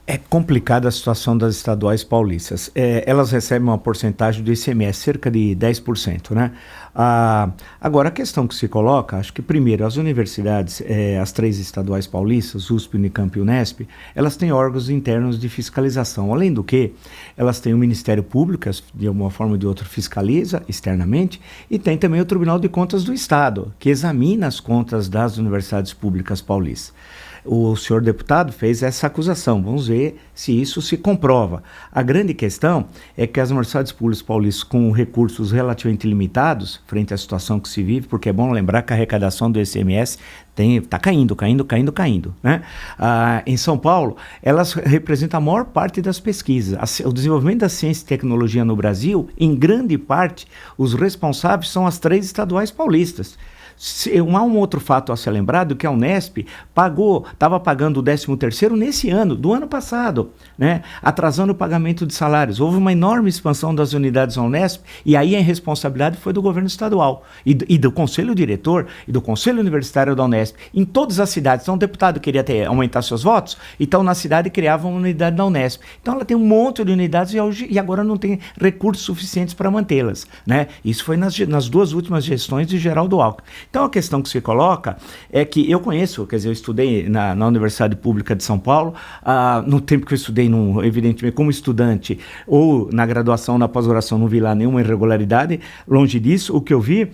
É complicada a situação das estaduais paulistas. Elas recebem uma porcentagem do ICMS, cerca de 10%, né? Agora, a questão que se coloca, acho que primeiro, as universidades, as três estaduais paulistas, USP, Unicamp e Unesp, elas têm órgãos internos de fiscalização. Além do que, elas têm o Ministério Público, de uma forma ou de outra fiscaliza externamente, e tem também o Tribunal de Contas do Estado, que examina as contas das universidades públicas paulistas. O senhor deputado fez essa acusação. Vamos ver se isso se comprova. A grande questão é que as universidades públicas paulistas, com recursos relativamente limitados, frente à situação que se vive, porque é bom lembrar que a arrecadação do ICMS está caindo, né? Em São Paulo, elas representam a maior parte das pesquisas. O desenvolvimento da ciência e tecnologia no Brasil, em grande parte, os responsáveis são as três estaduais paulistas. Há um outro fato a ser lembrado, que a Unesp estava pagando o 13º nesse ano, do ano passado, né? Atrasando o pagamento de salários. Houve uma enorme expansão das unidades da Unesp, e aí a responsabilidade foi do governo estadual, e do conselho diretor, e do conselho universitário da Unesp, em todas as cidades. Então o deputado queria aumentar seus votos, então na cidade criava uma unidade da Unesp. Então ela tem um monte de unidades e agora não tem recursos suficientes para mantê-las, né? Isso foi nas duas últimas gestões de Geraldo Alckmin. Então a questão que se coloca é que eu conheço, quer dizer, eu estudei na Universidade Pública de São Paulo, no tempo que eu estudei, evidentemente, como estudante, ou na graduação, na pós-graduação, não vi lá nenhuma irregularidade. Longe disso, o que eu vi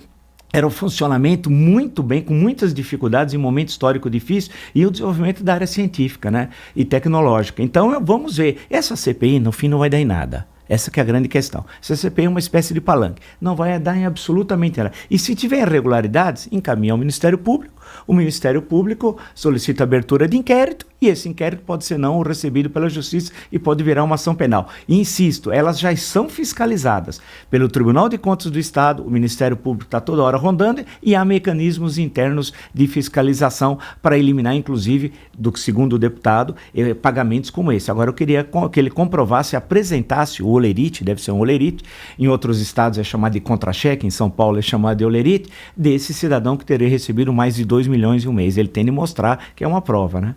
era o funcionamento muito bem, com muitas dificuldades, em um momento histórico difícil, e o desenvolvimento da área científica, né, e tecnológica. Então, vamos ver. Essa CPI, no fim, não vai dar em nada. Essa que é a grande questão. Essa CPI é uma espécie de palanque. Não vai dar em absolutamente nada. E se tiver irregularidades, encaminha ao Ministério Público. O Ministério Público solicita abertura de inquérito, e esse inquérito pode ser não recebido pela Justiça e pode virar uma ação penal. E insisto, elas já são fiscalizadas pelo Tribunal de Contas do Estado, o Ministério Público está toda hora rondando, e há mecanismos internos de fiscalização para eliminar, inclusive, segundo o deputado, pagamentos como esse. Agora, eu queria que ele comprovasse, apresentasse o olerite, deve ser um olerite, em outros estados é chamado de contra-cheque, em São Paulo é chamado de olerite, desse cidadão que teria recebido mais de 2 milhões em um mês. Ele tem de mostrar que é uma prova, né?